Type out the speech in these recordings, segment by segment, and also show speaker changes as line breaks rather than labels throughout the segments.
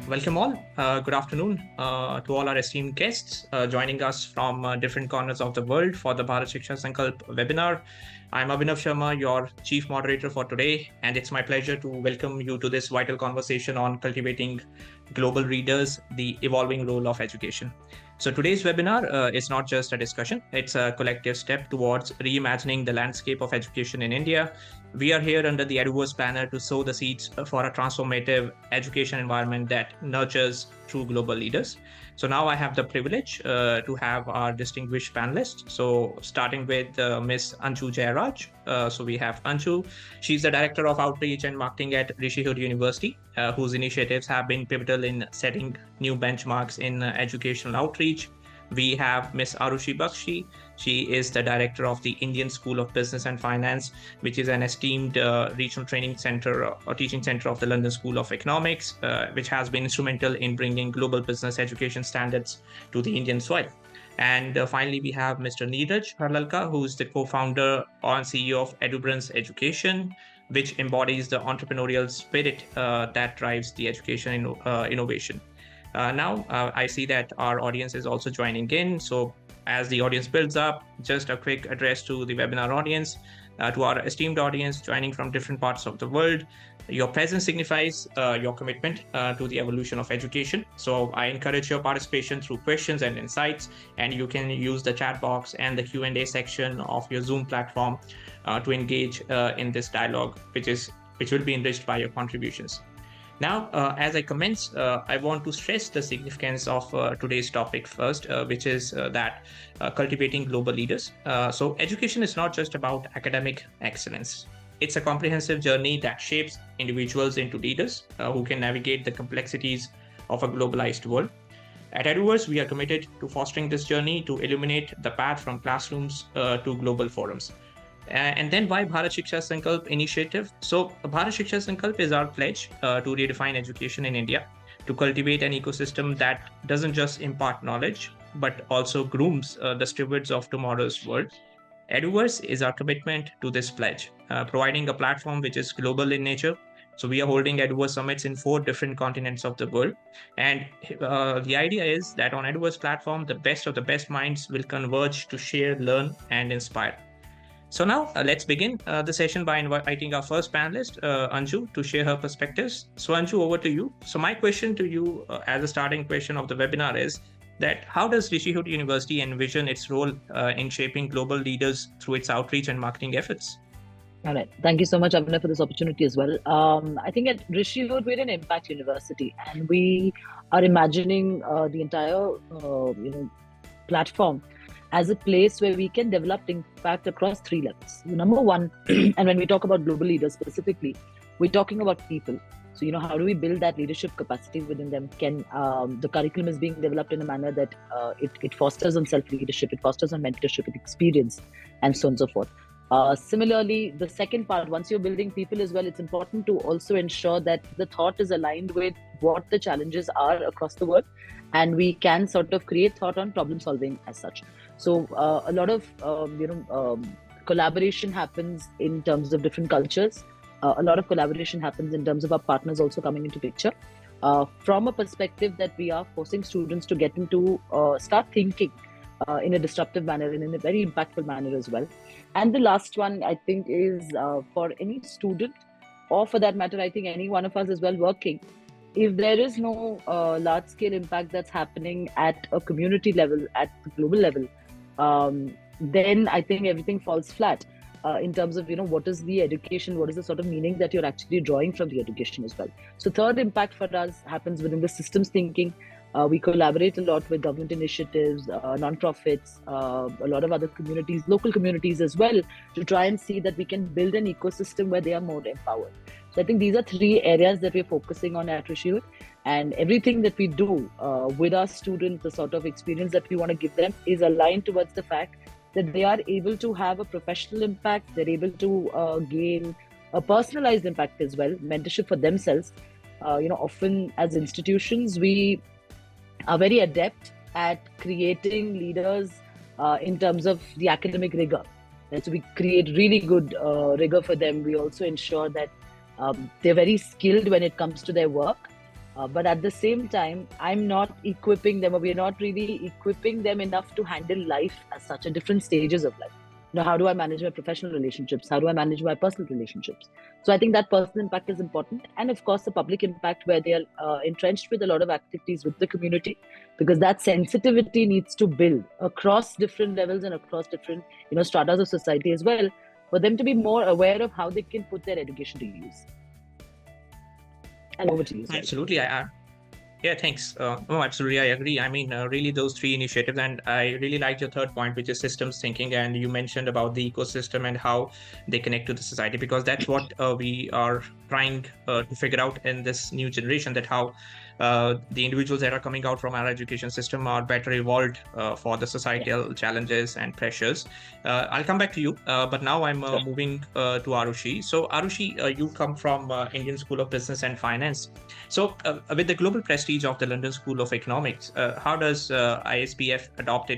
Welcome all. Good afternoon to all our esteemed guests joining us from different corners of the world for the Bharat Shiksha Sankalp Webinar. I'm Abhinav Sharma, your chief moderator for today, and it's my pleasure to welcome you to this vital conversation on cultivating global readers, the evolving role of education. So today's webinar is not just a discussion, it's a collective step towards reimagining the landscape of education in India. We are here under the Eduverse banner to sow the seeds for a transformative education environment that nurtures true global leaders. So now I have the privilege to have our distinguished panelists. So starting with Ms. Anshu Jairaj. So we have Anshu. She's the Director of Outreach and Marketing at Rishihood University, whose initiatives have been pivotal in setting new benchmarks in educational outreach. We have Ms. Arushi Bakshi. She is the director of the Indian School of Business and Finance, which is an esteemed regional training center or teaching center of the London School of Economics, which has been instrumental in bringing global business education standards to the Indian soil. And finally, we have Mr. Neeraj Harlalka, who is the co-founder and CEO of Eduverse Education, which embodies the entrepreneurial spirit that drives the education innovation. Now, I see that our audience is also joining in. So as the audience builds up, just a quick address to the webinar audience, to our esteemed audience joining from different parts of the world. Your presence signifies your commitment to the evolution of education. So I encourage your participation through questions and insights, and you can use the chat box and the Q&A section of your Zoom platform to engage in this dialogue, which will be enriched by your contributions. Now, as I commence, I want to stress the significance of today's topic first, which is that cultivating global leaders. So education is not just about academic excellence. It's a comprehensive journey that shapes individuals into leaders who can navigate the complexities of a globalized world. At Eduverse, we are committed to fostering this journey to illuminate the path from classrooms to global forums. And then why Bharat Shiksha Sankalp initiative? So Bharat Shiksha Sankalp is our pledge to redefine education in India, to cultivate an ecosystem that doesn't just impart knowledge, but also grooms the stewards of tomorrow's world. Eduverse is our commitment to this pledge, providing a platform which is global in nature. So we are holding Eduverse summits in 4 different continents of the world. And the idea is that on Eduverse platform, the best of the best minds will converge to share, learn, and inspire. So now let's begin the session by inviting our first panelist, Anshu, to share her perspectives. So Anshu, over to you. So my question to you as a starting question of the webinar is that how does Rishihood University envision its role in shaping global leaders through its outreach and marketing efforts?
All right. Thank you so much, Abhinav, for this opportunity as well. I think at Rishihood, we're an impact university, and we are imagining the entire platform as a place where we can develop impact across 3 levels. Number one, and when we talk about global leaders specifically, we're talking about people. So, how do we build that leadership capacity within them? The curriculum is being developed in a manner that it fosters on self-leadership, it fosters on mentorship, experience, and so on and so forth. Similarly, the second part, once you're building people as well, it's important to also ensure that the thought is aligned with what the challenges are across the world, and we can sort of create thought on problem solving as such. So a lot of collaboration happens in terms of different cultures. A lot of collaboration happens in terms of our partners also coming into picture. From a perspective that we are forcing students to get into, start thinking in a disruptive manner and in a very impactful manner as well. And the last one, I think, is for any student, or for that matter, I think any one of us as well working, if there is no large-scale impact that's happening at a community level, at the global level, then I think everything falls flat in terms of, what is the education, what is the sort of meaning that you're actually drawing from the education as well. So third impact for us happens within the systems thinking. We collaborate a lot with government initiatives, non-profits, a lot of other communities, local communities as well, to try and see that we can build an ecosystem where they are more empowered. So I think these are 3 areas that we're focusing on at Rishihood, and everything that we do with our students, the sort of experience that we want to give them is aligned towards the fact that they are able to have a professional impact, they're able to gain a personalized impact as well, mentorship for themselves. Often as institutions, we are very adept at creating leaders in terms of the academic rigor. So we create really good rigor for them. We also ensure that they're very skilled when it comes to their work, But at the same time, I'm not equipping them, or we're not really equipping them enough to handle life as such, at different stages of life. How do I manage my professional relationships? How do I manage my personal relationships? So I think that personal impact is important. And of course, the public impact, where they are entrenched with a lot of activities with the community, because that sensitivity needs to build across different levels and across different, stratas of society as well, for them to be more aware of how they can put their education to use. And over to you.
Absolutely. Yeah, thanks. No, absolutely. I agree. I mean, really, those three initiatives. And I really liked your third point, which is systems thinking. And you mentioned about the ecosystem and how they connect to the society, because that's what we are trying to figure out in this new generation, that how the individuals that are coming out from our education system are better evolved for the societal challenges and pressures. I'll come back to you, but now I'm moving to Arushi. So Arushi, you come from Indian School of Business and Finance. So with the global prestige of the London School of Economics, how does ISBF adapt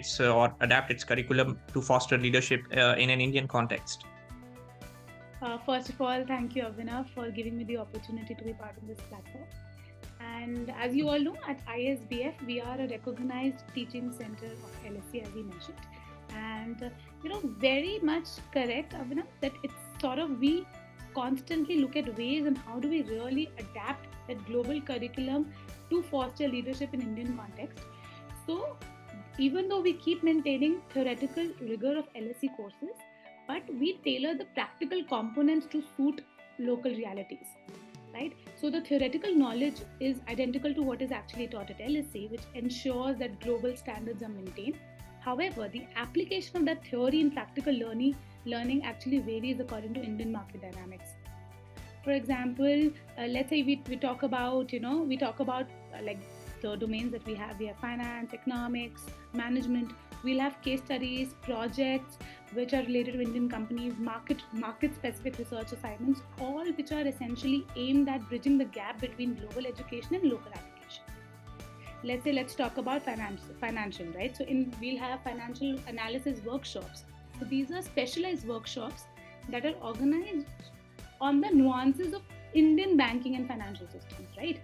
its curriculum to foster leadership in an Indian context?
First of all, thank you, Abhinav, for giving me the opportunity to be part of this platform. And as you all know, at ISBF, we are a recognized teaching center of LSE, as we mentioned. And, very much correct, Abhinav, that it's sort of, we constantly look at ways and how do we really adapt that global curriculum to foster leadership in Indian context. So even though we keep maintaining theoretical rigor of LSE courses, but we tailor the practical components to suit local realities, right? So the theoretical knowledge is identical to what is actually taught at LSE, which ensures that global standards are maintained. However, the application of that theory in practical learning actually varies according to Indian market dynamics. For example, let's say we talk about, like the domains that we have finance, economics, management. We'll have case studies, projects which are related to Indian companies, market-specific research assignments, all which are essentially aimed at bridging the gap between global education and local application. Let's talk about financial, right? So we'll have financial analysis workshops. So these are specialized workshops that are organized on the nuances of Indian banking and financial systems, right?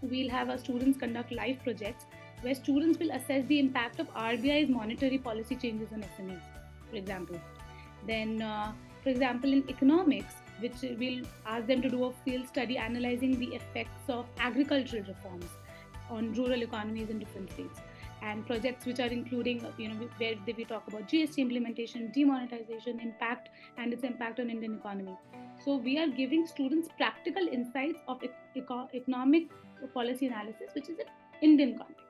We'll have our students conduct live projects where students will assess the impact of RBI's monetary policy changes on SMEs, for example. Then, for example, in economics, which we'll ask them to do a field study analyzing the effects of agricultural reforms on rural economies in different states. And projects which are including, where we talk about GST implementation, demonetization, impact, and its impact on Indian economy. So we are giving students practical insights of economic policy analysis, which is an Indian context.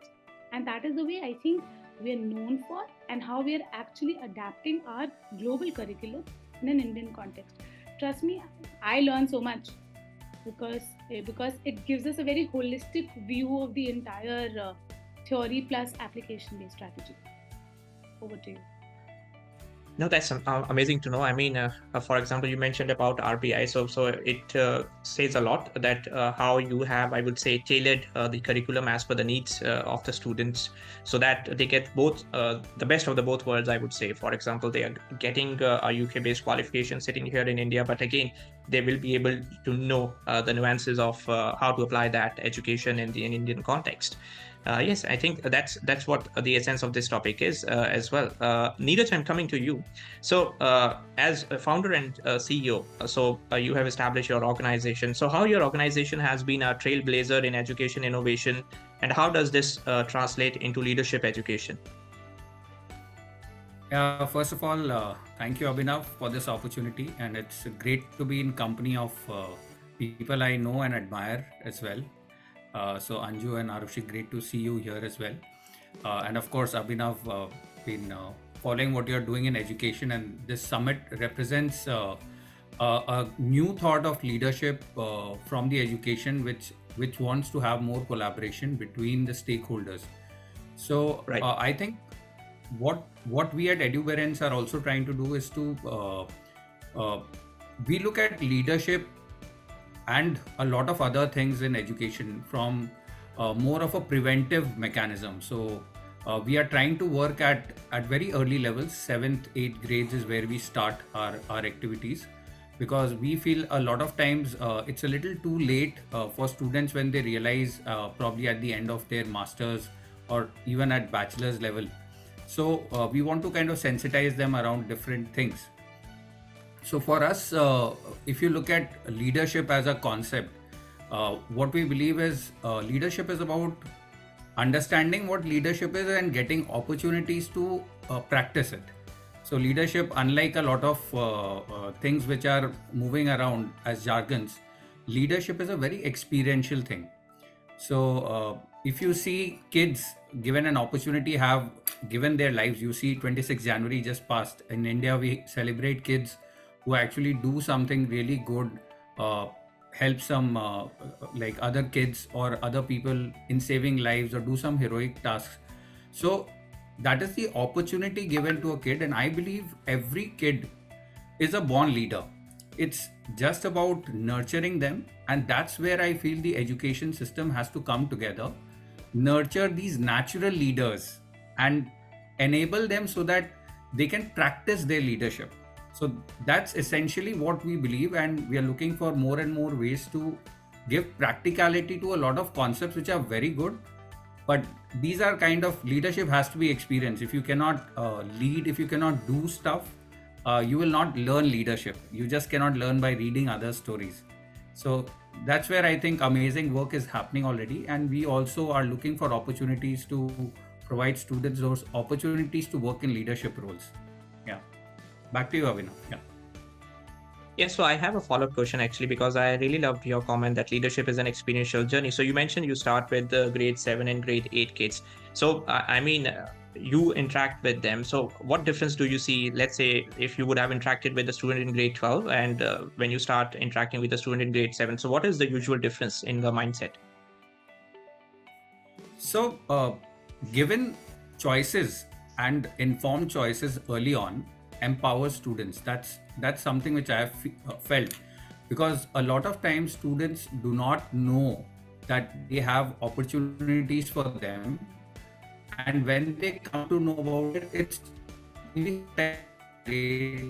And that is the way I think we are known for, and how we are actually adapting our global curriculum in an Indian context. Trust me, I learn so much because it gives us a very holistic view of the entire theory plus application-based strategy. Over to you.
No, that's amazing to know. I mean, for example, you mentioned about RBI. So it says a lot that how you have, I would say, tailored the curriculum as per the needs of the students, so that they get both the best of the both worlds, I would say. For example, they are getting a UK-based qualification sitting here in India, but again, they will be able to know the nuances of how to apply that education in the Indian context. Yes, I think that's what the essence of this topic is as well. Neeraj, I'm coming to you. So as a founder and CEO, you have established your organization. So how your organization has been a trailblazer in education innovation, and how does this translate into leadership education?
First of all, thank you, Abhinav, for this opportunity. And it's great to be in company of people I know and admire as well. So Anju and Arushi, great to see you here as well. And of course, Abhinav, been following what you're doing in education, and this summit represents a new thought of leadership from the education, which wants to have more collaboration between the stakeholders. So right. I think what we at Eduverse are also trying to do is to we look at leadership and a lot of other things in education from more of a preventive mechanism. So we are trying to work at very early levels. 7th, 8th grades is where we start our activities. because we feel a lot of times it's a little too late for students when they realize probably at the end of their masters or even at bachelor's level. So we want to kind of sensitize them around different things. So for us, if you look at leadership as a concept, what we believe is leadership is about understanding what leadership is and getting opportunities to practice it. So leadership, unlike a lot of things which are moving around as jargons, leadership is a very experiential thing. So if you see kids given an opportunity have given their lives, you see 26 January just passed. In India, we celebrate kids who actually do something really good, help some like other kids or other people in saving lives or do some heroic tasks. So that is the opportunity given to a kid, and I believe every kid is a born leader. It's just about nurturing them, and that's where I feel the education system has to come together, nurture these natural leaders and enable them so that they can practice their leadership. So that's essentially what we believe, and we are looking for more and more ways to give practicality to a lot of concepts which are very good. But these are kind of, leadership has to be experience. If you cannot lead, if you cannot do stuff, you will not learn leadership. You just cannot learn by reading other stories. So that's where I think amazing work is happening already. And we also are looking for opportunities to provide students those opportunities to work in leadership roles. Yeah. Back to you, Abhinav. Yeah.
Yes, so I have a follow-up question actually, because I really loved your comment that leadership is an experiential journey. So you mentioned you start with the grade 7 and grade 8 kids. So I mean, you interact with them. So what difference do you see, let's say, if you would have interacted with the student in grade 12 and when you start interacting with the student in grade 7? So what is the usual difference in the mindset?
So given choices and informed choices early on empowers students. That's something which I have felt, because a lot of times students do not know that they have opportunities for them, and when they come to know about it, it's really,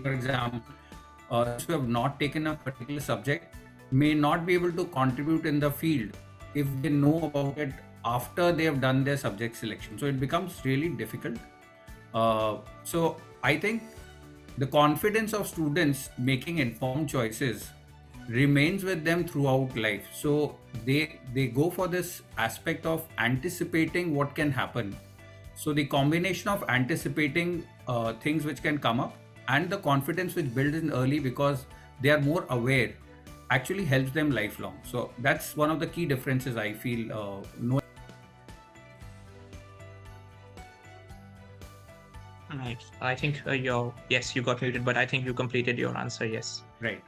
for example, those who have not taken a particular subject may not be able to contribute in the field if they know about it after they have done their subject selection. So it becomes really difficult. So I think the confidence of students making informed choices remains with them throughout life. So they go for this aspect of anticipating what can happen. So the combination of anticipating things which can come up and the confidence which builds in early, because they are more aware, actually helps them lifelong. So that's one of the key differences I feel.
Right. I think yes, you got muted, but I think you completed your answer. Yes.
Right.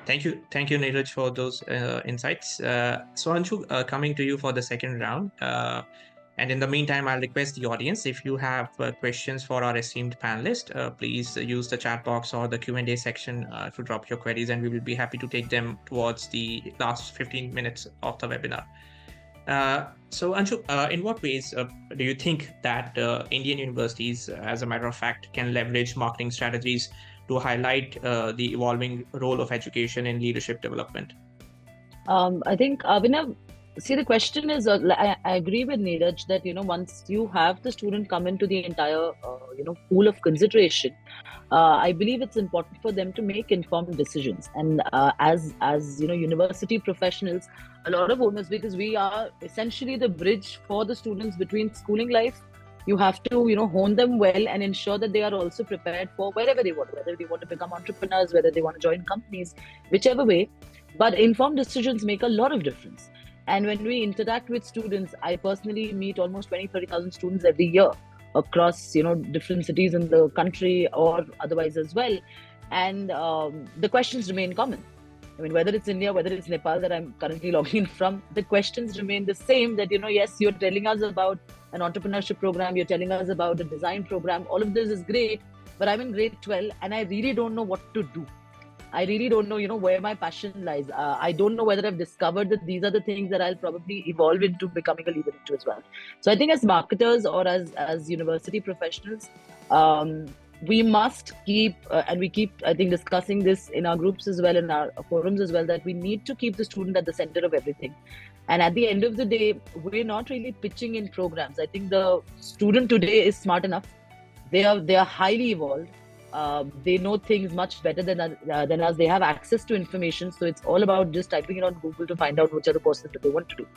Thank you, Neeraj, for those insights. So Anshu, coming to you for the second round. And in the meantime, I'll request the audience, if you have questions for our esteemed panelist, please use the chat box or the Q&A section to drop your queries, and we will be happy to take them towards the last 15 minutes of the webinar. So Anshu, in what ways do you think that Indian universities, as a matter of fact, can leverage marketing strategies to highlight the evolving role of education in leadership development?
I think, Abhinav, see, the question is, I agree with Neeraj that, once you have the student come into the entire, pool of consideration, I believe it's important for them to make informed decisions. And as university professionals, a lot of owners, because we are essentially the bridge for the students between schooling life, you have to, hone them well and ensure that they are also prepared for wherever they want, whether they want to become entrepreneurs, whether they want to join companies, whichever way. But informed decisions make a lot of difference. And when we interact with students, I personally meet almost 20,000-30,000 students every year across, different cities in the country or otherwise as well. And the questions remain common. I mean, whether it's India, whether it's Nepal that I'm currently logging in from, the questions remain the same, that, yes, you're telling us about an entrepreneurship program, you're telling us about a design program, all of this is great, but I'm in grade 12 and I really don't know what to do. I really don't know, where my passion lies. I don't know whether I've discovered that these are the things that I'll probably evolve into becoming a leader into as well. So I think as marketers or as university professionals, we must keep, and we keep, I think, discussing this in our groups as well, in our forums as well, that we need to keep the student at the center of everything. And at the end of the day, we're not really pitching in programs. I think the student today is smart enough. They are highly evolved. They know things much better than us. They have access to information. So it's all about just typing it on Google to find out which are the courses that they want to do.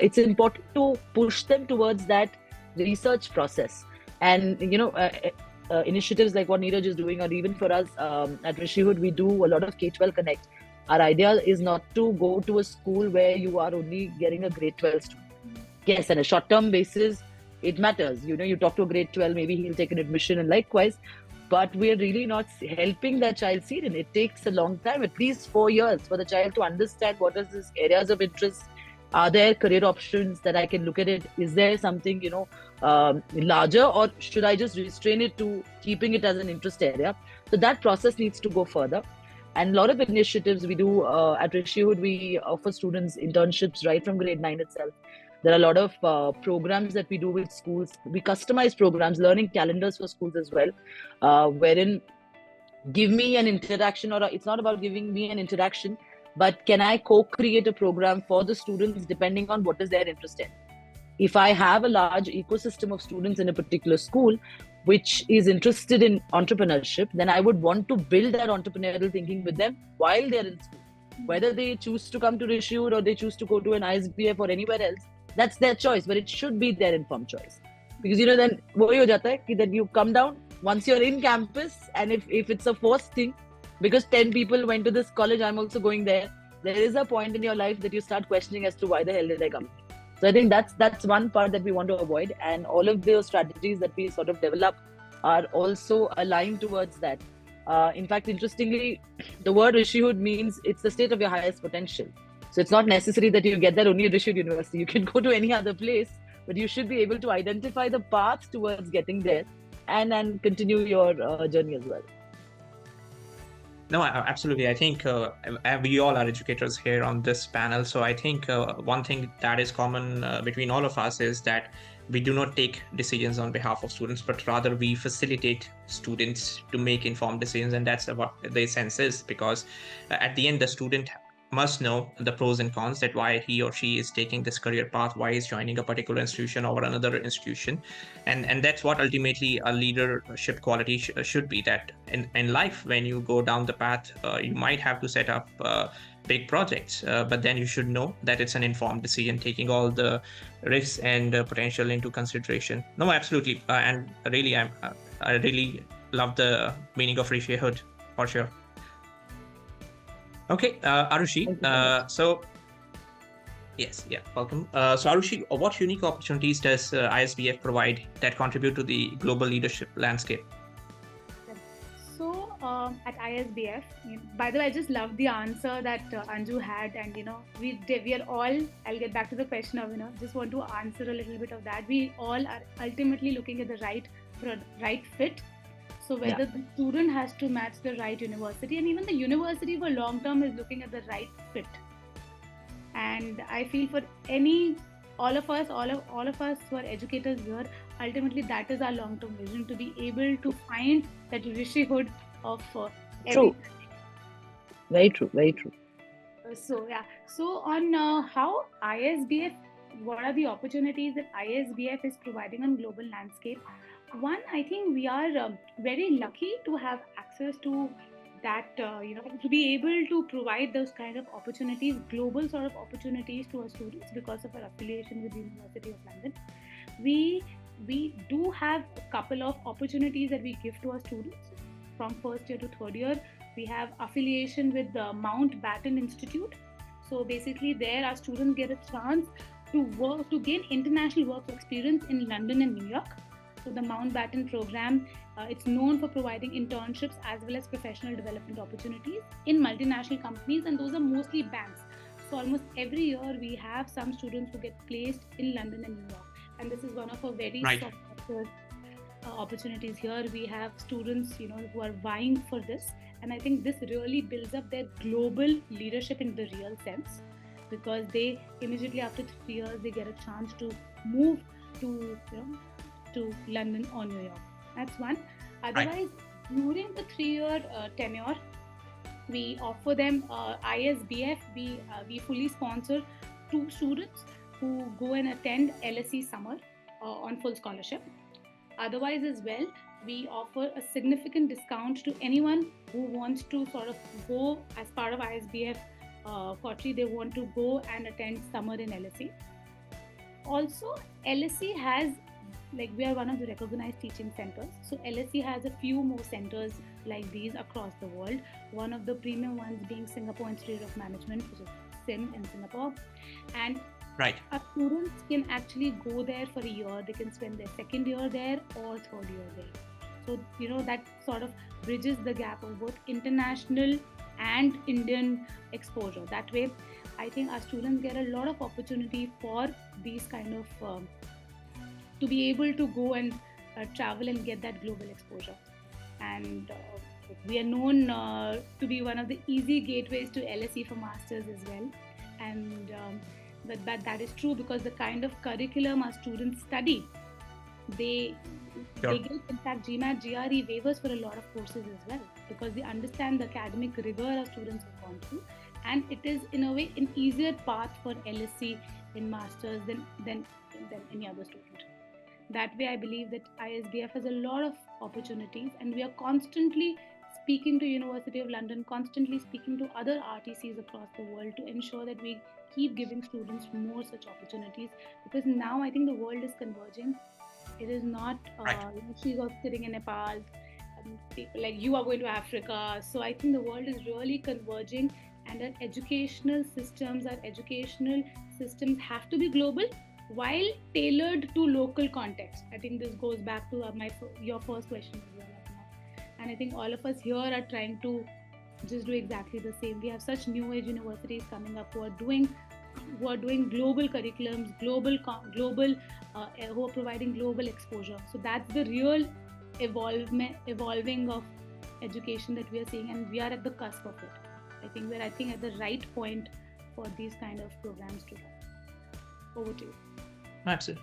It's important to push them towards that research process. And, initiatives like what Neeraj is doing, or even for us at Rishihood, we do a lot of K-12 Connect. Our idea is not to go to a school where you are only getting a grade 12 student. Yes, on a short-term basis, it matters. You talk to a grade 12, maybe he'll take an admission, and likewise. But we're really not helping that child see it. It takes a long time, at least 4 years, for the child to understand what is his areas of interest. Are there career options that I can look at it? Is there something, larger, or should I just restrain it to keeping it as an interest area? So that process needs to go further. And a lot of initiatives we do at Rishihood, we offer students internships right from grade 9 itself. There are a lot of programs that we do with schools. We customize programs, learning calendars for schools as well, wherein give me an interaction, or it's not about giving me an interaction, but can I co-create a program for the students depending on what is their interest in? If I have a large ecosystem of students in a particular school which is interested in entrepreneurship, then I would want to build that entrepreneurial thinking with them while they're in school. Whether they choose to come to Rishihood or they choose to go to an ISBF or anywhere else, that's their choice, but it should be their informed choice. Because then wohi ho jata hai ki then you come down once you're in campus, and if it's a forced thing, because 10 people went to this college, I'm also going there. There is a point in your life that you start questioning as to why the hell did I come. So I think that's one part that we want to avoid, and all of those strategies that we sort of develop are also aligned towards that. In fact, interestingly, the word Rishihood means it's the state of your highest potential. So it's not necessary that you get that only at Rishihood University. You can go to any other place, but you should be able to identify the path towards getting there and continue your journey as well.
No, absolutely. I think we all are educators here on this panel. So I think one thing that is common between all of us is that we do not take decisions on behalf of students, but rather we facilitate students to make informed decisions. And that's what the essence is, because at the end, the student must know the pros and cons, that why he or she is taking this career path, why is joining a particular institution over another institution. And that's what ultimately a leadership quality should be, that in life, when you go down the path, you might have to set up big projects, but then you should know that it's an informed decision, taking all the risks and potential into consideration. No, absolutely. And really, I really love the meaning of Rishihood, for sure. Okay, Arushi, so yes, yeah, welcome. So Arushi, what unique opportunities does ISBF provide that contribute to the global leadership landscape?
So at ISBF, by the way, I just love the answer that Anju had, and we are all, I'll get back to the question of, just want to answer a little bit of that. We all are ultimately looking at the right fit. So whether the student has to match the right university, and even the university for long term is looking at the right fit. And I feel for all of us who are educators here, ultimately that is our long term vision, to be able to find that Rishihood of
True. Very true. Very true.
So on how ISBF, what are the opportunities that ISBF is providing on global landscape? One, I think we are very lucky to have access to that, to be able to provide those kind of opportunities, global sort of opportunities to our students because of our affiliation with the University of London. We do have a couple of opportunities that we give to our students from first year to third year. We have affiliation with the Mountbatten Institute. So basically there our students get a chance to gain international work experience in London and New York. So the Mountbatten program, it's known for providing internships as well as professional development opportunities in multinational companies, and those are mostly banks. So almost every year we have some students who get placed in London and New York, and this is one of our very sought-after opportunities here. We have students, who are vying for this, and I think this really builds up their global leadership in the real sense, because they immediately after 3 years they get a chance to move to London or New York. That's one. Otherwise, during the 3-year tenure, we offer them ISBF. We fully sponsor 2 students who go and attend LSE summer on full scholarship. Otherwise, as well, we offer a significant discount to anyone who wants to sort of go as part of ISBF Kotri. They want to go and attend summer in LSE. Also, LSE has, like, we are one of the recognized teaching centers. So LSE has a few more centers like these across the world. One of the premium ones being Singapore Institute of Management, which is SIM in Singapore. And our students can actually go there for a year. They can spend their 2nd year there or 3rd year there. So, that sort of bridges the gap of both international and Indian exposure. That way, I think our students get a lot of opportunity for these kind of to be able to go and travel and get that global exposure. And we are known to be one of the easy gateways to LSE for masters as well. And but that is true because the kind of curriculum our students study, they get, in fact, GMAT, GRE waivers for a lot of courses as well, because they understand the academic rigor our students have gone through, and it is in a way an easier path for LSE in masters than any other student. That way, I believe that ISBF has a lot of opportunities, and we are constantly speaking to University of London, constantly speaking to other RTCs across the world to ensure that we keep giving students more such opportunities, because now I think the world is converging. It is not she's all sitting in Nepal, people like you are going to Africa. So I think the world is really converging, and our educational systems have to be global while tailored to local context. I think this goes back to your first question as well. And I think all of us here are trying to just do exactly the same. We have such new age universities coming up who are doing global curriculums, who are providing global exposure. So that's the real evolving of education that we are seeing, and we are at the cusp of it. I think we're at the right point for these kind of programs to run. Over to you.
Absolutely.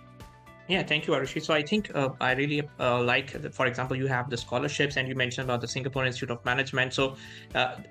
Yeah, thank you, Arushi. So I think I really for example, you have the scholarships, and you mentioned about the Singapore Institute of Management. So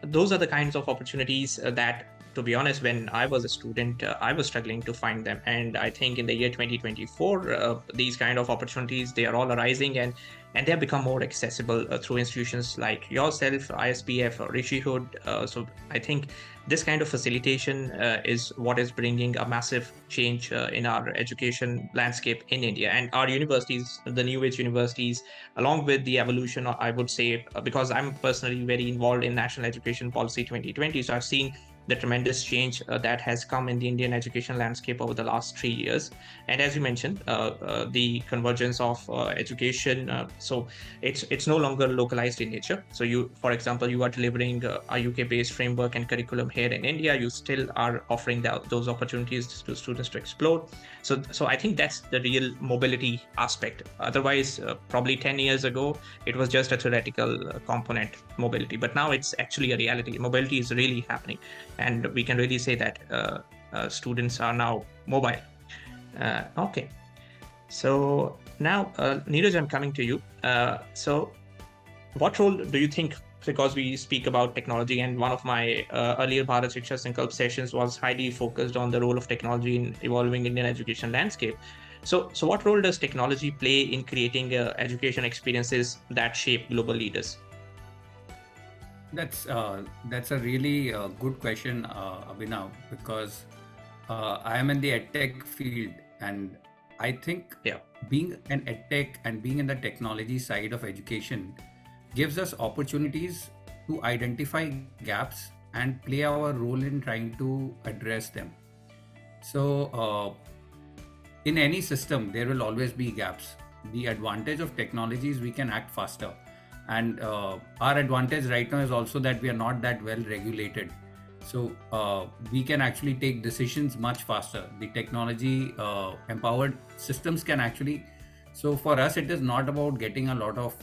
those are the kinds of opportunities that, to be honest, when I was a student, I was struggling to find them. And I think in the year 2024, these kind of opportunities, they are all arising, and they have become more accessible through institutions like yourself, ISBF, or Rishihood. So I think this kind of facilitation is what is bringing a massive change in our education landscape in India. And our universities, the new age universities, along with the evolution, I would say, because I'm personally very involved in National Education Policy 2020, so I've seen the tremendous change that has come in the Indian education landscape over the last 3 years. And as you mentioned, the convergence of education, so it's no longer localized in nature. So you, for example, you are delivering a UK-based framework and curriculum here in India. You still are offering those opportunities to students to explore. So I think that's the real mobility aspect. Otherwise, probably 10 years ago, it was just a theoretical component, mobility. But now it's actually a reality. Mobility is really happening. And we can really say that students are now mobile. Okay. So now, Neeraj, I'm coming to you. So what role do you think, because we speak about technology, and one of my earlier Bharat Shiksha Sankalp sessions was highly focused on the role of technology in evolving Indian education landscape. So what role does technology play in creating education experiences that shape global leaders?
That's a really good question, Abhinav, because I am in the edtech field, and I think being an edtech and being in the technology side of education gives us opportunities to identify gaps and play our role in trying to address them. So in any system, there will always be gaps. The advantage of technology is we can act faster. And our advantage right now is also that we are not that well regulated. So we can actually take decisions much faster. The technology empowered systems can actually, so for us, it is not about getting a lot of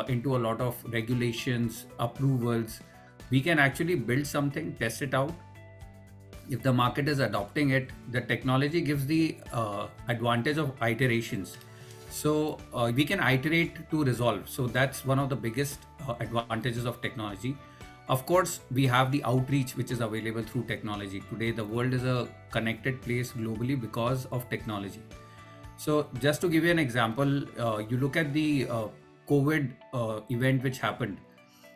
into a lot of regulations, approvals. We can actually build something, test it out. If the market is adopting it, the technology gives the advantage of iterations. So we can iterate to resolve. So that's one of the biggest advantages of technology. Of course, we have the outreach which is available through technology. Today, the world is a connected place globally because of technology. So just to give you an example, you look at the COVID event which happened.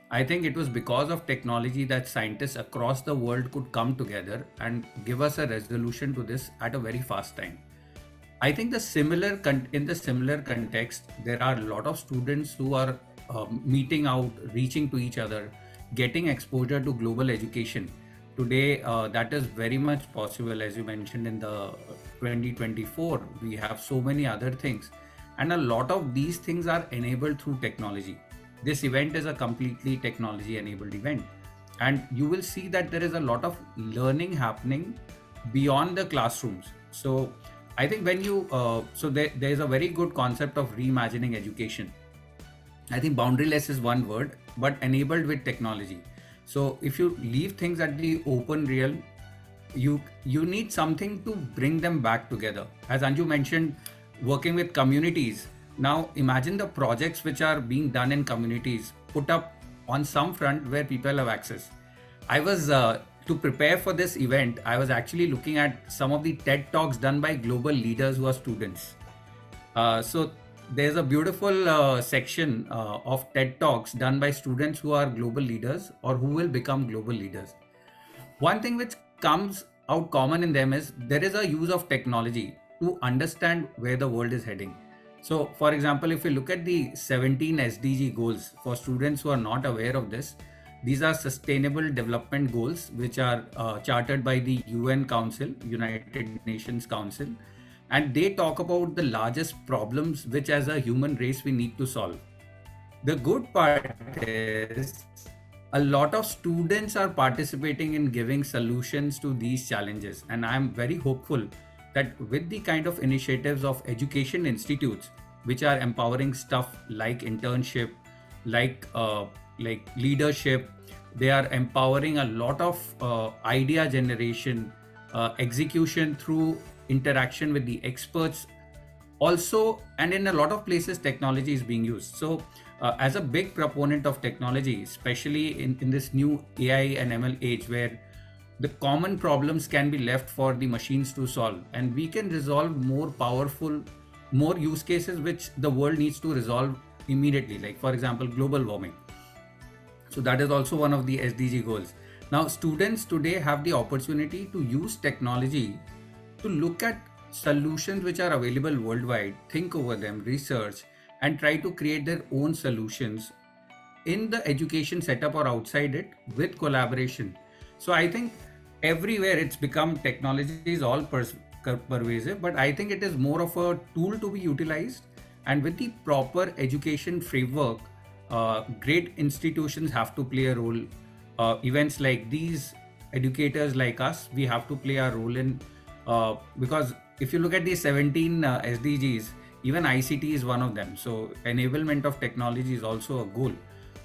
I think it was because of technology that scientists across the world could come together and give us a resolution to this at a very fast time. I think in the similar context, there are a lot of students who are meeting out, reaching to each other, getting exposure to global education. Today, that is very much possible. As you mentioned, in the 2024, we have so many other things, and a lot of these things are enabled through technology. This event is a completely technology enabled event, and you will see that there is a lot of learning happening beyond the classrooms. So I think when you there is a very good concept of reimagining education. I think boundaryless is one word, but enabled with technology. So if you leave things at the open realm, you need something to bring them back together. As Anju mentioned, working with communities. Now imagine the projects which are being done in communities, put up on some front where people have access. I was to prepare for this event, I was actually looking at some of the TED Talks done by global leaders who are students. So there's a beautiful section of TED Talks done by students who are global leaders or who will become global leaders. One thing which comes out common in them is there is a use of technology to understand where the world is heading. So, for example, if you look at the 17 SDG goals, for students who are not aware of this, these are sustainable development goals which are chartered by the UN Council, United Nations Council, and they talk about the largest problems which as a human race we need to solve. The good part is a lot of students are participating in giving solutions to these challenges, and I'm very hopeful that with the kind of initiatives of education institutes which are empowering stuff like internship, like leadership, they are empowering a lot of idea generation, execution through interaction with the experts also, and in a lot of places technology is being used. So as a big proponent of technology, especially in this new AI and ML age where the common problems can be left for the machines to solve, and we can resolve more powerful, more use cases which the world needs to resolve immediately, like for example global warming. So that is also one of the SDG goals. Now students today have the opportunity to use technology to look at solutions which are available worldwide, think over them, research, and try to create their own solutions in the education setup or outside it with collaboration. So I think everywhere it's become technology is all pervasive, but I think it is more of a tool to be utilized, and with the proper education framework, great institutions have to play a role. Events like these, educators like us, we have to play a role in because if you look at the 17 SDGs, even ICT is one of them. So enablement of technology is also a goal.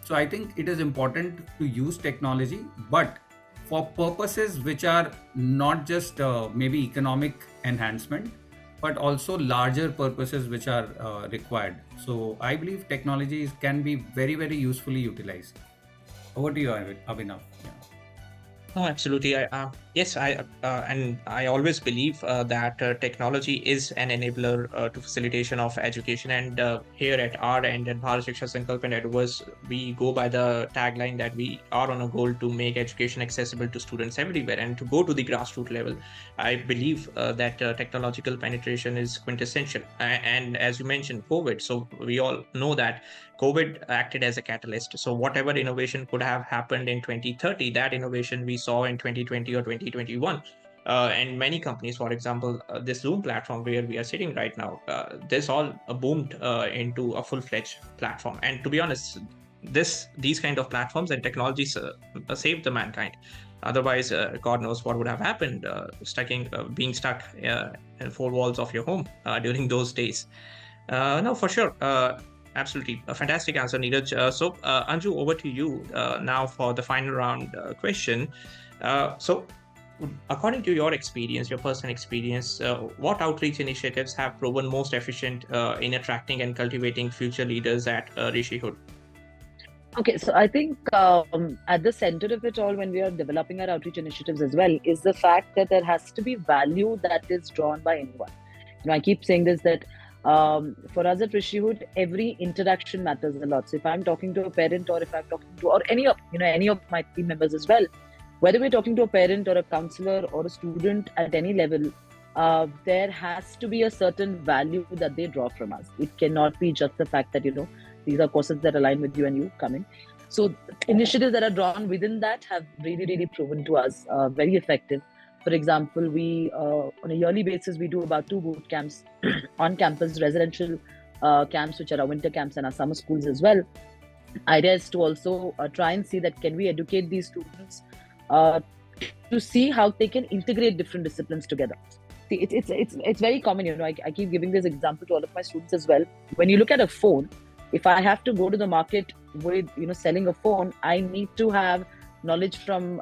So I think it is important to use technology, but for purposes which are not just maybe economic enhancement, but also larger purposes which are required. So I believe technologies can be very, very usefully utilized. Over to you, Abhinav. Yeah.
No, absolutely. Yes, and I always believe that technology is an enabler to facilitation of education. And here at our end, at Bharat Shiksha Sankalp and Eduverse, we go by the tagline that we are on a goal to make education accessible to students everywhere and to go to the grassroots level. I believe that technological penetration is quintessential. And as you mentioned, COVID. So we all know that COVID acted as a catalyst. So whatever innovation could have happened in 2030, that innovation we saw in 2020 or 2021. And many companies, for example, this Zoom platform where we are sitting right now, this all boomed into a full-fledged platform. And to be honest, these kind of platforms and technologies saved the mankind. Otherwise, God knows what would have happened, being stuck in four walls of your home during those days. No, for sure. Absolutely. A fantastic answer, Neeraj. So, Anju, over to you now for the final round question. So, according to your experience, your personal experience, what outreach initiatives have proven most efficient in attracting and cultivating future leaders at Rishihood?
Okay, so I think at the center of it all, when we are developing our outreach initiatives as well, is the fact that there has to be value that is drawn by anyone. I keep saying this, that for us at Rishihood, every interaction matters a lot. So if I'm talking to a parent, or if I'm talking to, or any of my team members as well, whether we're talking to a parent or a counselor or a student at any level, there has to be a certain value that they draw from us. It cannot be just the fact that, these are courses that align with you and you come in. So initiatives that are drawn within that have really, really proven to us very effective. For example, we on a yearly basis, we do about 2 boot camps on campus, residential camps, which are our winter camps and our summer schools as well. Idea is to also try and see that can we educate these students to see how they can integrate different disciplines together. See, it's very common, I keep giving this example to all of my students as well. When you look at a phone, if I have to go to the market with, selling a phone, I need to have knowledge from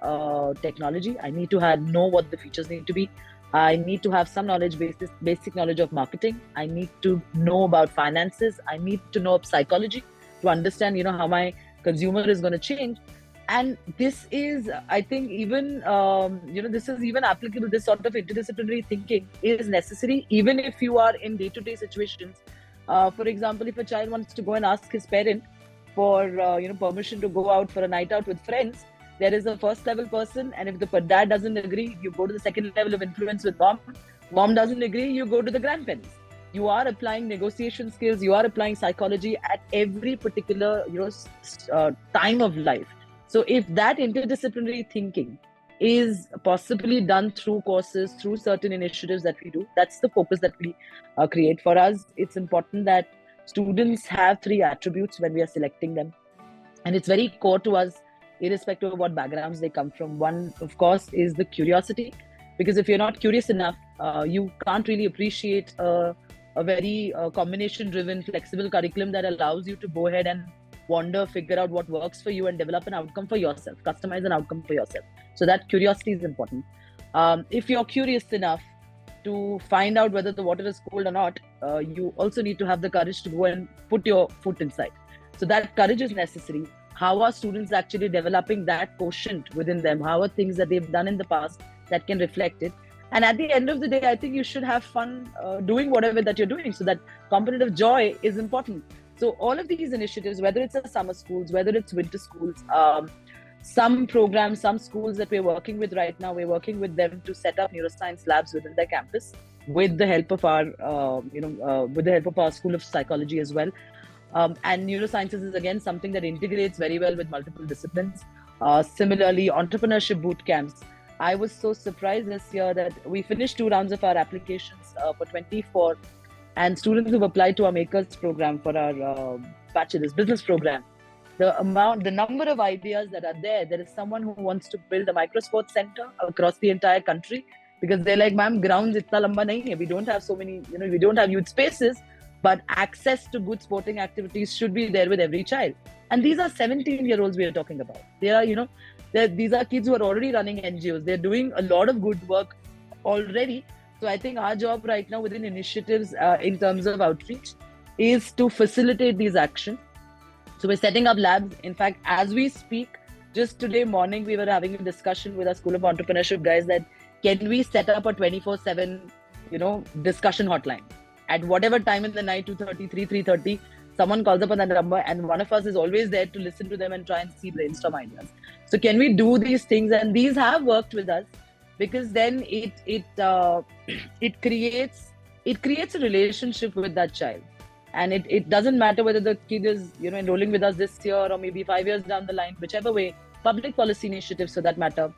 technology. I need to know what the features need to be. I need to have some knowledge, basic knowledge of marketing. I need to know about finances. I need to know psychology to understand, how my consumer is going to change. And this is, I think, even, this is even applicable. This sort of interdisciplinary thinking is necessary, even if you are in day-to-day situations. For example, if a child wants to go and ask his parent for, permission to go out for a night out with friends, there is a first level person, and if the dad doesn't agree, you go to the second level of influence with mom. Mom doesn't agree, you go to the grandparents. You are applying negotiation skills, you are applying psychology at every particular time of life. So if that interdisciplinary thinking is possibly done through courses, through certain initiatives that we do, that's the focus that we create. For us, it's important that students have 3 attributes when we are selecting them. And it's very core to us, irrespective of what backgrounds they come from. One, of course, is the curiosity. Because if you're not curious enough, you can't really appreciate a very combination-driven, flexible curriculum that allows you to go ahead and wander, figure out what works for you and develop an outcome for yourself, customize an outcome for yourself. So that curiosity is important. If you're curious enough to find out whether the water is cold or not, you also need to have the courage to go and put your foot inside. So that courage is necessary. How are students actually developing that quotient within them? How are things that they've done in the past that can reflect it? And at the end of the day, I think you should have fun doing whatever that you're doing. So that component of joy is important. So all of these initiatives, whether it's a summer schools, whether it's winter schools, some programs, some schools that we're working with right now, we're working with them to set up neuroscience labs within their campus with the help of our School of Psychology as well. And neurosciences is again something that integrates very well with multiple disciplines. Similarly, entrepreneurship boot camps. I was so surprised this year that we finished 2 rounds of our applications for 24, and students who've applied to our Makers program for our bachelor's business program. The number of ideas that are there. There is someone who wants to build a microsports center across the entire country because they're like, ma'am, grounds itna lamba nahi hai. We don't have so many, we don't have youth spaces, but access to good sporting activities should be there with every child. And these are 17-year-olds we are talking about. They are, these are kids who are already running NGOs. They're doing a lot of good work already. So I think our job right now within initiatives in terms of outreach is to facilitate these actions. So we're setting up labs. In fact, as we speak, just today morning, we were having a discussion with our School of Entrepreneurship guys that can we set up a 24/7, discussion hotline at whatever time in the night, 2:30, 3:30, someone calls up on that number and one of us is always there to listen to them and try and see brainstorm ideas. So can we do these things? And these have worked with us because then it creates a relationship with that child. And it doesn't matter whether the kid is, enrolling with us this year or maybe 5 years down the line, whichever way, public policy initiatives for that matter.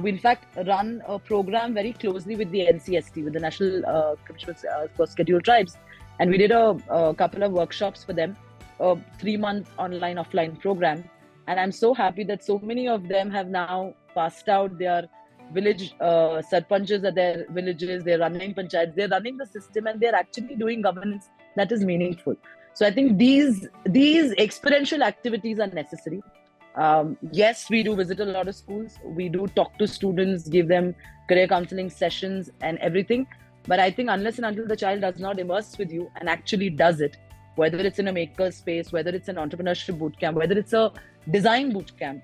We in fact run a program very closely with the NCST, with the National Commission for Scheduled Tribes. And we did a couple of workshops for them, a 3-month online, offline program. And I'm so happy that so many of them have now passed out their village sarpanches at their villages, they're running panchayats, they're running the system and they're actually doing governance that is meaningful. So I think these experiential activities are necessary. Yes, we do visit a lot of schools. We do talk to students, give them career counseling sessions and everything. But I think unless and until the child does not immerse with you and actually does it, whether it's in a maker space, whether it's an entrepreneurship boot camp, whether it's a design boot camp,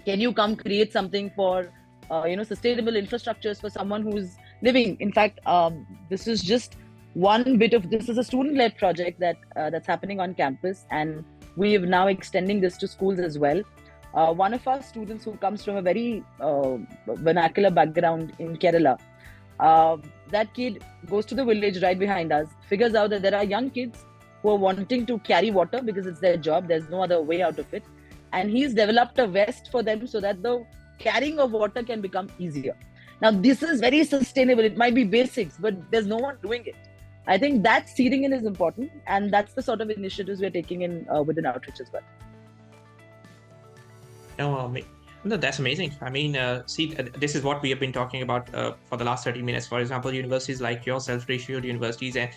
can you come create something for sustainable infrastructures for someone who's living? In fact, this is just one bit of this is a student-led project that's happening on campus, and we are now extending this to schools as well. One of our students who comes from a very vernacular background in Kerala, that kid goes to the village right behind us, figures out that there are young kids who are wanting to carry water because it's their job, there's no other way out of it, and he's developed a vest for them so that the carrying of water can become easier. Now, this is very sustainable. It might be basics, but there's no one doing it. I think that seeding in is important, and that's the sort of initiatives we're taking in within outreach as well.
No, that's amazing. I mean, this is what we have been talking about for the last 30 minutes. For example, universities like yourself, ratioed universities, and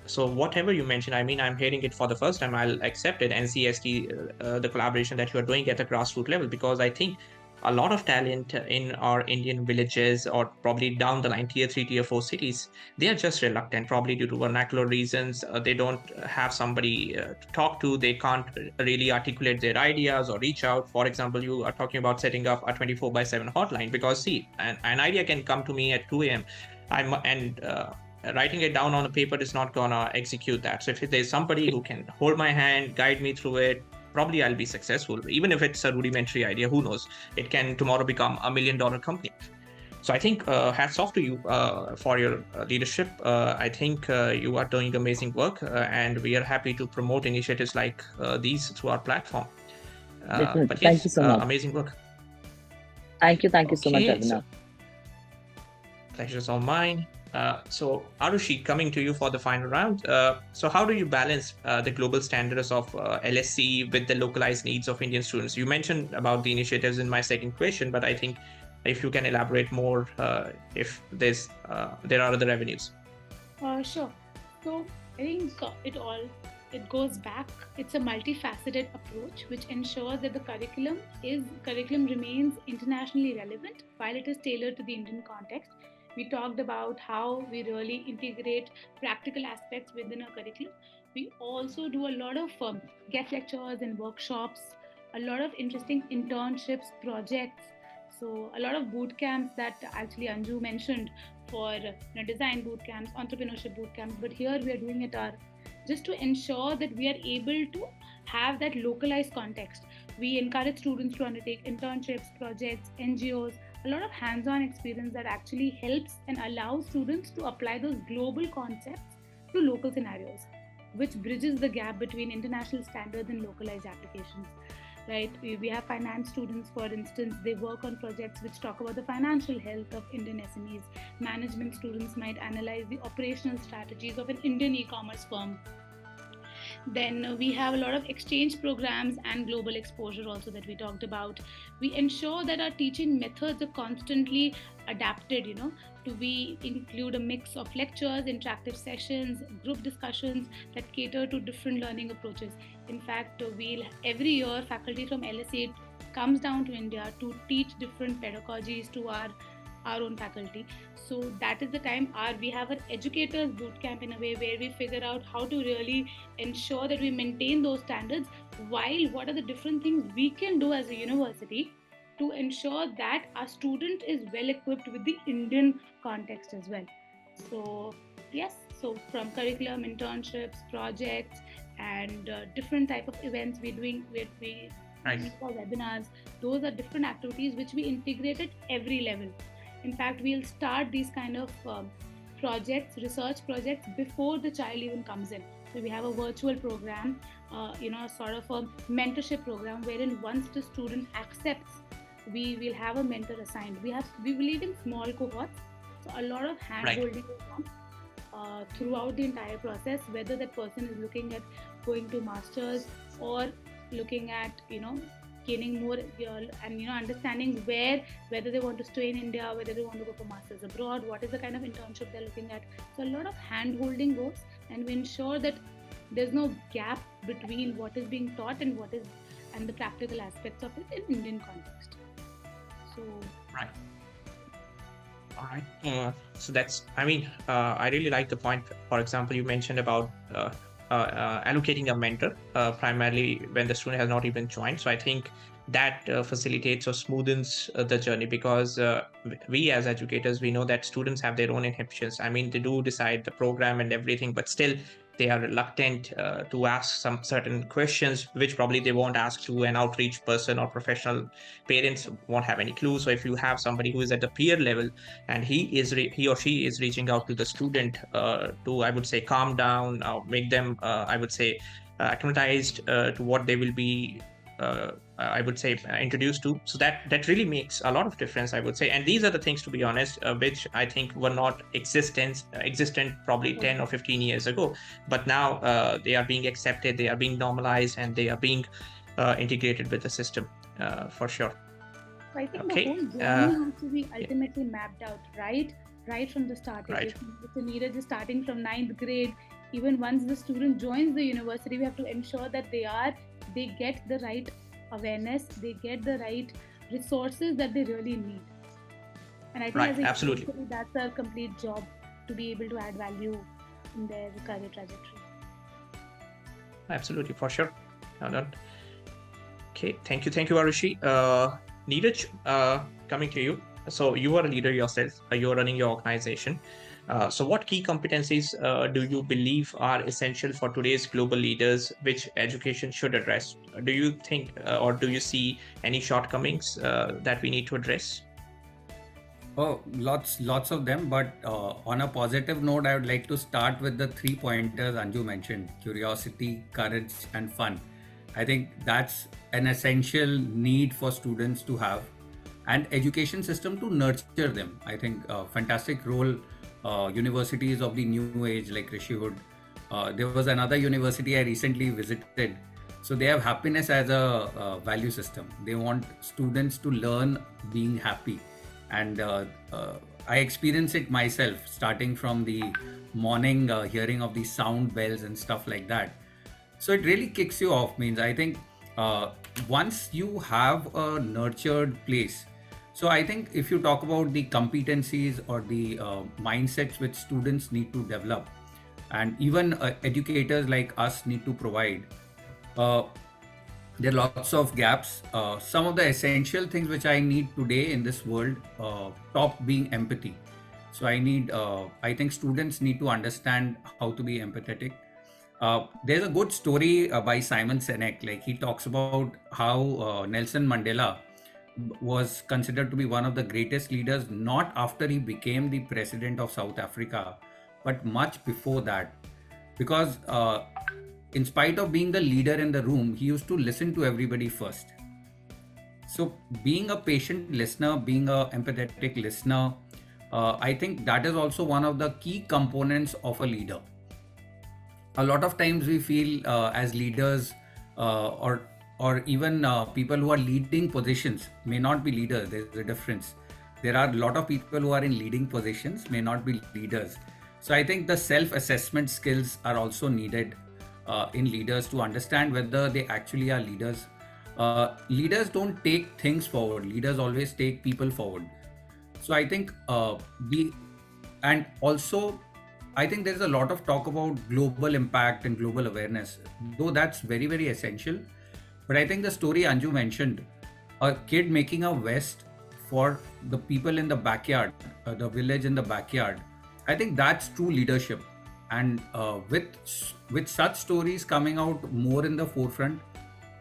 so whatever you mentioned, I mean, I'm hearing it for the first time. I'll accept it. NCST, the collaboration that you are doing at the grassroots level, because I think a lot of talent in our Indian villages, or probably down the line, tier 3, tier 4 cities, they are just reluctant, probably due to vernacular reasons. They don't have somebody to talk to. They can't really articulate their ideas or reach out. For example, you are talking about setting up a 24/7 hotline, because see, an idea can come to me at 2 a.m. Writing it down on a paper is not gonna execute that. So if there's somebody who can hold my hand, guide me through it, probably I'll be successful. Even if it's a rudimentary idea, who knows? It can tomorrow become $1 million company. So I think hats off to you for your leadership. I think you are doing amazing work, and we are happy to promote initiatives like these through our platform. But yes,
thank you so much.
Amazing work.
Thank you so much, Abhinav.
Pleasure's all mine. So Arushi, coming to you for the final round. So how do you balance the global standards of LSC with the localized needs of Indian students? You mentioned about the initiatives in my second question, but I think if you can elaborate more, if there are other avenues.
Sure. So I think it goes back. It's a multifaceted approach which ensures that the curriculum remains internationally relevant while it is tailored to the Indian context. We talked about how we really integrate practical aspects within our curriculum. We also do a lot of guest lectures and workshops, a lot of interesting internships, projects. So a lot of boot camps that actually Anju mentioned for design boot camps, entrepreneurship boot camps. But here we are doing it just to ensure that we are able to have that localized context. We encourage students to undertake internships, projects, NGOs, a lot of hands-on experience that actually helps and allows students to apply those global concepts to local scenarios, which bridges the gap between international standards and localized applications. Right? We have finance students, for instance, they work on projects which talk about the financial health of Indian SMEs. Management students might analyze the operational strategies of an Indian e-commerce firm. Then we have a lot of exchange programs and global exposure also that we talked about. We ensure that our teaching methods are constantly adapted, we include a mix of lectures, interactive sessions, group discussions that cater to different learning approaches. In fact, every year faculty from LSA comes down to India to teach different pedagogies to our own faculty. So that is the time we have an educators boot camp in a way where we figure out how to really ensure that we maintain those standards, while what are the different things we can do as a university to ensure that our student is well equipped with the Indian context as well. So yes, so from curriculum, internships, projects, and different type of events we're doing, where we for webinars, those are different activities which we integrate at every level. In fact, we'll start these kind of projects, research projects, before the child even comes in. So we have a virtual program, sort of a mentorship program, wherein once the student accepts, we will have a mentor assigned. We believe in small cohorts, so a lot of hand-holding will come throughout the entire process, whether that person is looking at going to masters or looking at, gaining more and understanding whether they want to stay in India, whether they want to go for masters abroad, what is the kind of internship they're looking at. So a lot of hand-holding goes, and we ensure that there's no gap between what is being taught and what is and the practical aspects of it in Indian context. So
Right. All right. So that's, I really like the point. For example, you mentioned about allocating a mentor, primarily when the student has not even joined. So I think that facilitates or smoothens the journey, because we as educators, we know that students have their own inhibitions. I mean, they do decide the program and everything, but still they are reluctant to ask some certain questions, which probably they won't ask to an outreach person or professional. Parents won't have any clue. So if you have somebody who is at the peer level, and he or she is reaching out to the student to, I would say, calm down, make them, I would say, acclimatized to what they will be, I would say, introduced to. So that really makes a lot of difference, I would say. And these are the things, to be honest, which I think were not existent probably 10 or 15 years ago, but now they are being accepted, they are being normalized, and they are being integrated with the system, for sure.
So I think
Okay.
the whole journey has to be ultimately mapped out, right from the start.
Right.
If the Neeraj is starting from 9th grade, even once the student joins the university, we have to ensure that they get the right awareness, they get the right resources that they really need. And I think
Right,
as a
absolutely.
university, that's our complete job, to be able to add value in their career trajectory.
Absolutely, for sure. No, no. Okay, thank you, Arushi. Neeraj, coming to you. So you are a leader yourself. You are running your organization. So what key competencies do you believe are essential for today's global leaders, which education should address? Do you think, or do you see any shortcomings that we need to address?
Oh, lots of them. But on a positive note, I would like to start with the 3 pointers Anju mentioned: curiosity, courage, and fun. I think that's an essential need for students to have, and education system to nurture them. I think fantastic role universities of the new age like Rishihood. There was another university I recently visited. So they have happiness as a value system. They want students to learn being happy, and I experience it myself, starting from the morning hearing of the sound bells and stuff like that. So it really kicks you off. Means I think once you have a nurtured place, so I think if you talk about the competencies or the mindsets which students need to develop, and even educators like us need to provide, uh, there are lots of gaps. Some of the essential things which I need today in this world, top being empathy. So I think students need to understand how to be empathetic. There's a good story by Simon Sinek. Like, he talks about how Nelson Mandela was considered to be one of the greatest leaders, not after he became the president of South Africa, but much before that. Because in spite of being the leader in the room, he used to listen to everybody first. So being a patient listener, being a empathetic listener, I think that is also one of the key components of a leader. A lot of times we feel as leaders, or even people who are leading positions may not be leaders. There's a difference. There are a lot of people who are in leading positions may not be leaders. So I think the self-assessment skills are also needed in leaders to understand whether they actually are leaders. Leaders don't take things forward. Leaders always take people forward. So I think and also I think there's a lot of talk about global impact and global awareness, though that's very, very essential. But I think the story Anju mentioned, a kid making a vest for the people in the backyard, the village in the backyard, I think that's true leadership. And with such stories coming out more in the forefront,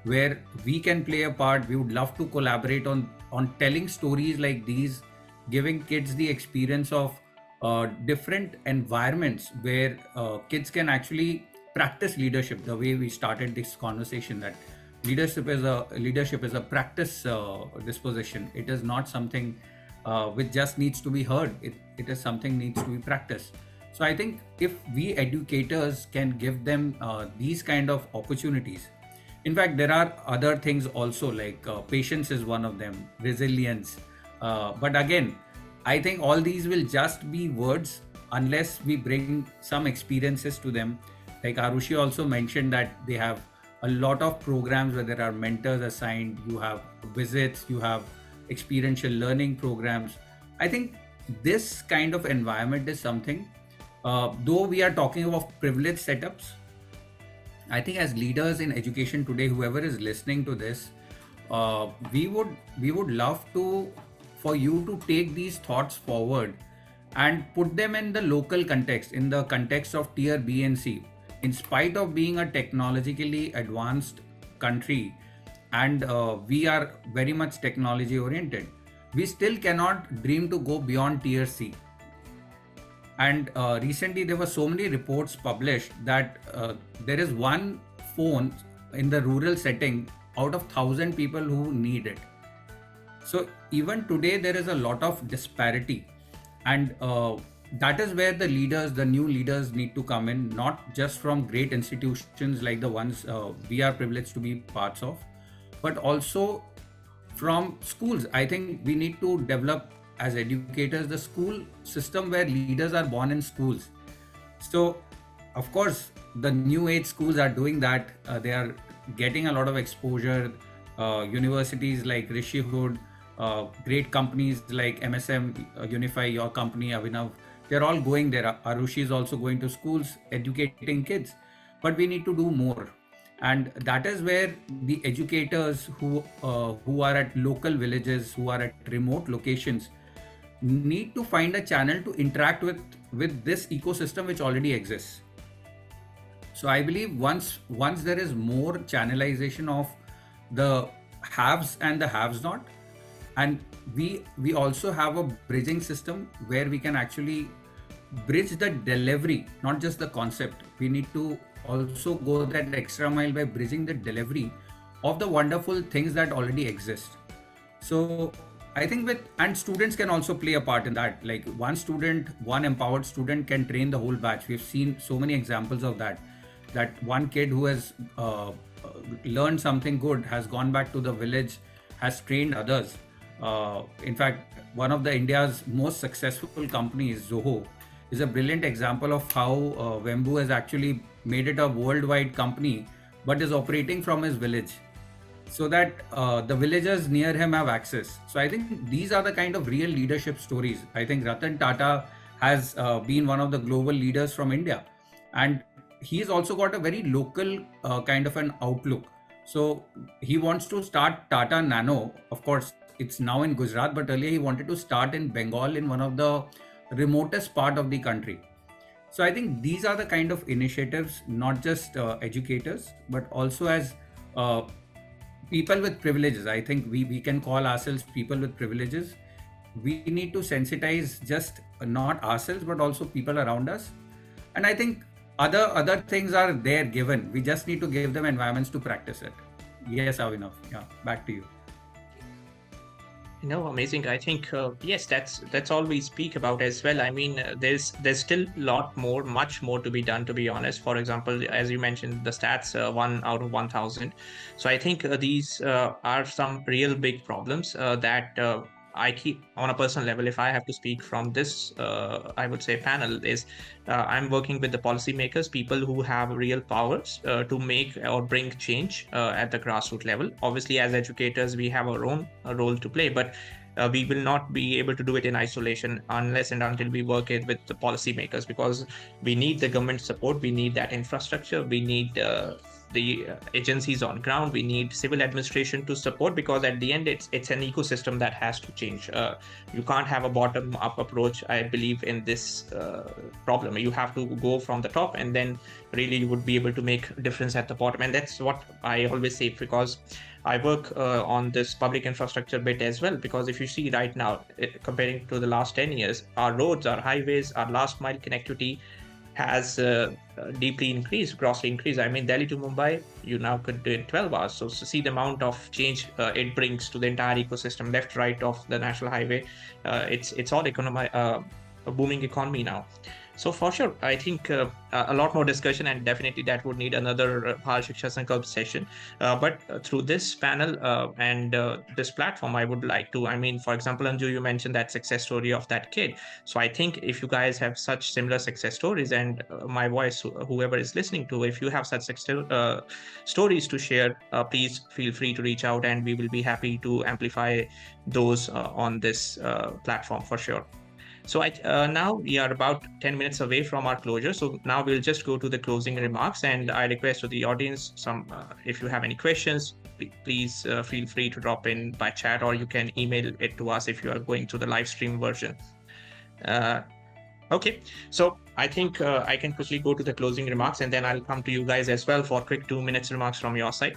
where we can play a part, we would love to collaborate on telling stories like these, giving kids the experience of different environments where kids can actually practice leadership. The way we started this conversation, that leadership is a practice disposition. It is not something which just needs to be heard. It is something needs to be practiced. So I think if we educators can give them these kind of opportunities. In fact, there are other things also, like patience is one of them, resilience. But again, I think all these will just be words unless we bring some experiences to them. Like Arushi also mentioned that they have a lot of programs where there are mentors assigned, you have visits, you have experiential learning programs. I think this kind of environment is something, though we are talking about privileged setups, I think as leaders in education today, whoever is listening to this, we would love to for you to take these thoughts forward and put them in the local context, in the context of tier B and C. In spite of being a technologically advanced country, and we are very much technology oriented, we still cannot dream to go beyond tier C. And recently there were so many reports published that there is one phone in the rural setting out of 1,000 people who need it. So even today there is a lot of disparity, and that is where the leaders, the new leaders, need to come in, not just from great institutions like the ones we are privileged to be parts of, but also from schools. I think we need to develop as educators the school system where leaders are born in schools. So of course the new age schools are doing that. They are getting a lot of exposure. Universities like Rishi Hood, great companies like MSM, Unify, your company, Avinav, they're all going there. Arushi is also going to schools educating kids, but we need to do more. And that is where the educators who are at local villages, who are at remote locations, need to find a channel to interact with this ecosystem which already exists. So I believe once there is more channelization of the haves and the haves not, and we also have a bridging system where we can actually bridge the delivery, not just the concept. We need to also go that extra mile by bridging the delivery of the wonderful things that already exist. So I think and students can also play a part in that. Like one empowered student can train the whole batch. We've seen so many examples of that one kid who has learned something good has gone back to the village, has trained others. In fact, one of the India's most successful companies, Zoho, is a brilliant example of how Wembu has actually made it a worldwide company, but is operating from his village, so that the villagers near him have access. So I think these are the kind of real leadership stories. I think Ratan Tata has been one of the global leaders from India, and he's also got a very local kind of an outlook. So he wants to start Tata Nano. Of course, it's now in Gujarat, but earlier he wanted to start in Bengal, in one of the remotest part of the country. So I think these are the kind of initiatives, not just educators, but also as people with privileges. I think we can call ourselves people with privileges. We need to sensitize just not ourselves, but also people around us. And I think other things are there given. We just need to give them environments to practice it. Yes, Avinav. Yeah, back to you.
No, amazing. I think yes, that's all we speak about as well. I mean, there's still much more to be done. To be honest, for example, as you mentioned, the stats 1 out of 1,000. So I think these are some real big problems that I keep on a personal level. If I have to speak from this, I would say panel is I'm working with the policymakers, people who have real powers to make or bring change at the grassroots level. Obviously, as educators, we have our own role to play, but we will not be able to do it in isolation unless and until we work it with the policymakers, because we need the government support, we need that infrastructure, we need the agencies on ground, we need civil administration to support, because at the end it's an ecosystem that has to change. You can't have a bottom up approach, I believe, in this problem. You have to go from the top, and then really you would be able to make a difference at the bottom. And that's what I always say, because I work on this public infrastructure bit as well, because if you see right now, comparing to the last 10 years, our roads, our highways, our last mile connectivity has deeply increased, grossly increased. I mean, Delhi to Mumbai, you now could do it in 12 hours. So see the amount of change it brings to the entire ecosystem, left, right of the national highway. It's all booming economy now. So for sure, I think a lot more discussion, and definitely that would need another Bharat Shiksha Sankalp session. But through this panel and this platform, I would like to, I mean, for example, Anju, you mentioned that success story of that kid. So I think if you guys have such similar success stories, and my voice, whoever is listening to, if you have such stories to share, please feel free to reach out, and we will be happy to amplify those on this platform for sure. So now we are about 10 minutes away from our closure. So now we'll just go to the closing remarks, and I request to the audience, if you have any questions, please feel free to drop in by chat, or you can email it to us if you are going to the live stream version. Okay, so I think I can quickly go to the closing remarks, and then I'll come to you guys as well for quick 2 minutes remarks from your side.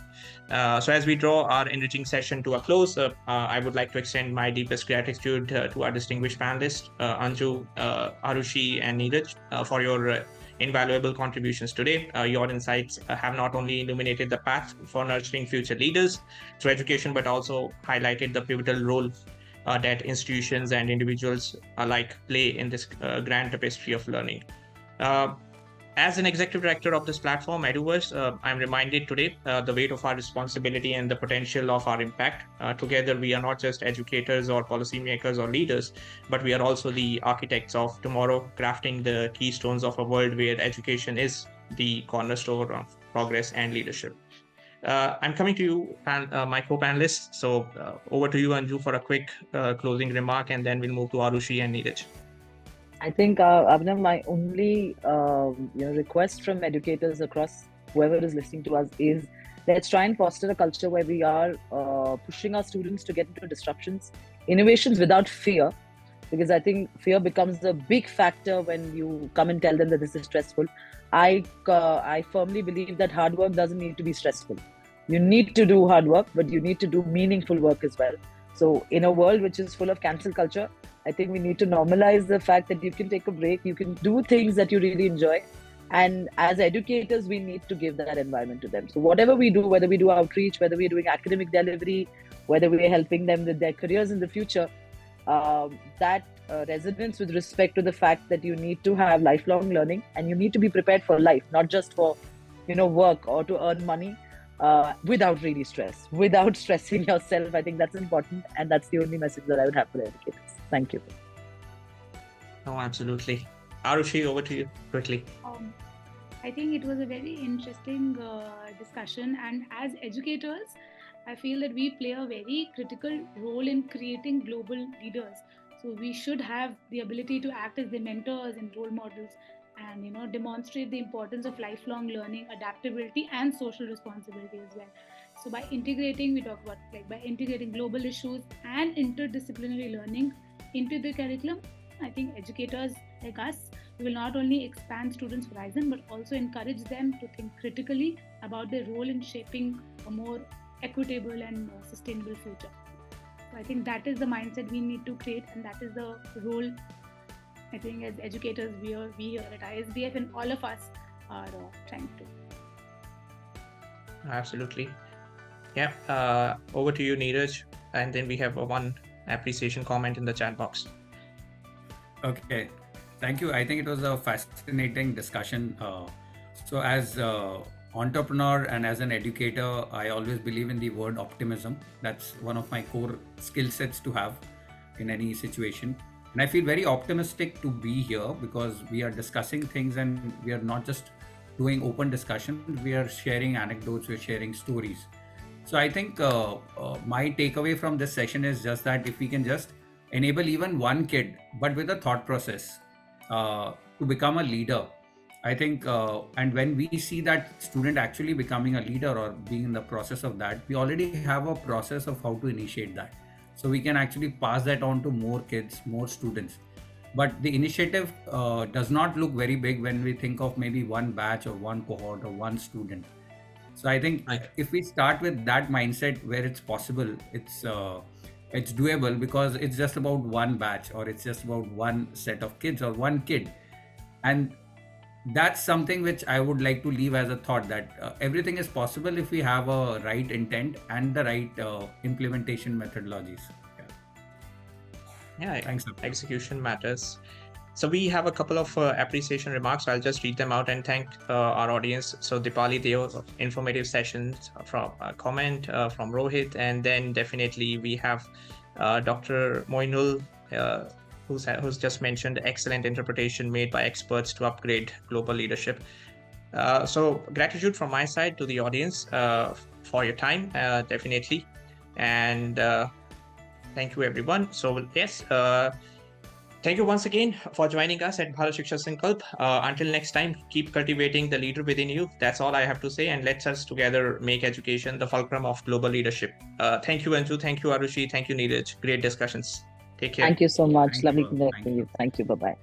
So as we draw our enriching session to a close, I would like to extend my deepest gratitude to our distinguished panelists, Anju, Arushi, and Neeraj, for your invaluable contributions today. Your insights have not only illuminated the path for nurturing future leaders through education, but also highlighted the pivotal role that institutions and individuals alike play in this grand tapestry of learning. As an executive director of this platform, Eduverse, I'm reminded today the weight of our responsibility and the potential of our impact. Together, we are not just educators or policymakers or leaders, but we are also the architects of tomorrow, crafting the keystones of a world where education is the cornerstone of progress and leadership. I'm coming to you, my co-panelists. So over to you, Anju, for a quick closing remark, and then we'll move to Arushi and Neeraj.
I think, Abhinav, my only request from educators across whoever is listening to us is, let's try and foster a culture where we are pushing our students to get into disruptions, innovations without fear, because I think fear becomes a big factor when you come and tell them that this is stressful. I firmly believe that hard work doesn't need to be stressful. You need to do hard work, but you need to do meaningful work as well. So in a world which is full of cancel culture, I think we need to normalize the fact that you can take a break, you can do things that you really enjoy. And as educators, we need to give that environment to them. So whatever we do, whether we do outreach, whether we're doing academic delivery, whether we're helping them with their careers in the future, that resonance with respect to the fact that you need to have lifelong learning, and you need to be prepared for life, not just for work or to earn money, without really stress, without stressing yourself. I think that's important, and that's the only message that I would have for educators. Thank you.
Oh, absolutely. Arushi, over to you quickly.
I think it was a very interesting discussion, and as educators, I feel that we play a very critical role in creating global leaders. So we should have the ability to act as the mentors and role models, and demonstrate the importance of lifelong learning, adaptability, and social responsibility as well. So by integrating, we talk about by integrating global issues and interdisciplinary learning into the curriculum, I think educators like us, we will not only expand students' horizon, but also encourage them to think critically about their role in shaping a more equitable and sustainable future. So I think that is the mindset we need to create, and that is the role, I think, as educators we here at ISBF and all of us are trying to.
Absolutely. Yeah. Over to you, Neeraj, and then we have one appreciation comment in the chat box.
Okay, thank you. I think it was a fascinating discussion. So as entrepreneur and as an educator, I always believe in the word optimism. That's one of my core skill sets to have in any situation. And I feel very optimistic to be here because we are discussing things, and we are not just doing open discussion. We are sharing anecdotes, we're sharing stories. So I think my takeaway from this session is just that if we can just enable even one kid, but with a thought process, to become a leader, I think, and when we see that student actually becoming a leader or being in the process of that, we already have a process of how to initiate that. So we can actually pass that on to more kids, more students. But the initiative does not look very big when we think of maybe one batch or one cohort or one student. So I think if we start with that mindset where it's possible, it's doable, because it's just about one batch, or it's just about one set of kids or one kid. And that's something which I would like to leave as a thought, that everything is possible if we have a right intent and the right implementation methodologies.
Yeah,
thanks.
Execution matters. So we have a couple of appreciation remarks. I'll just read them out and thank our audience. So Dipali Deo, informative sessions from a comment from Rohit. And then definitely we have Dr. Moinul, who's just mentioned excellent interpretation made by experts to upgrade global leadership. So gratitude from my side to the audience for your time, definitely. And thank you, everyone. So yes, thank you once again for joining us at Bharat Shiksha Sankalp. Until next time, keep cultivating the leader within you. That's all I have to say. And let's us together make education the fulcrum of global leadership. Thank you, Anju. Thank you, Arushi. Thank you, Neeraj. Great discussions. Take care.
Thank you so much.
Thank
Lovely
you.
connecting
Thank
you. Thank you. Bye-bye.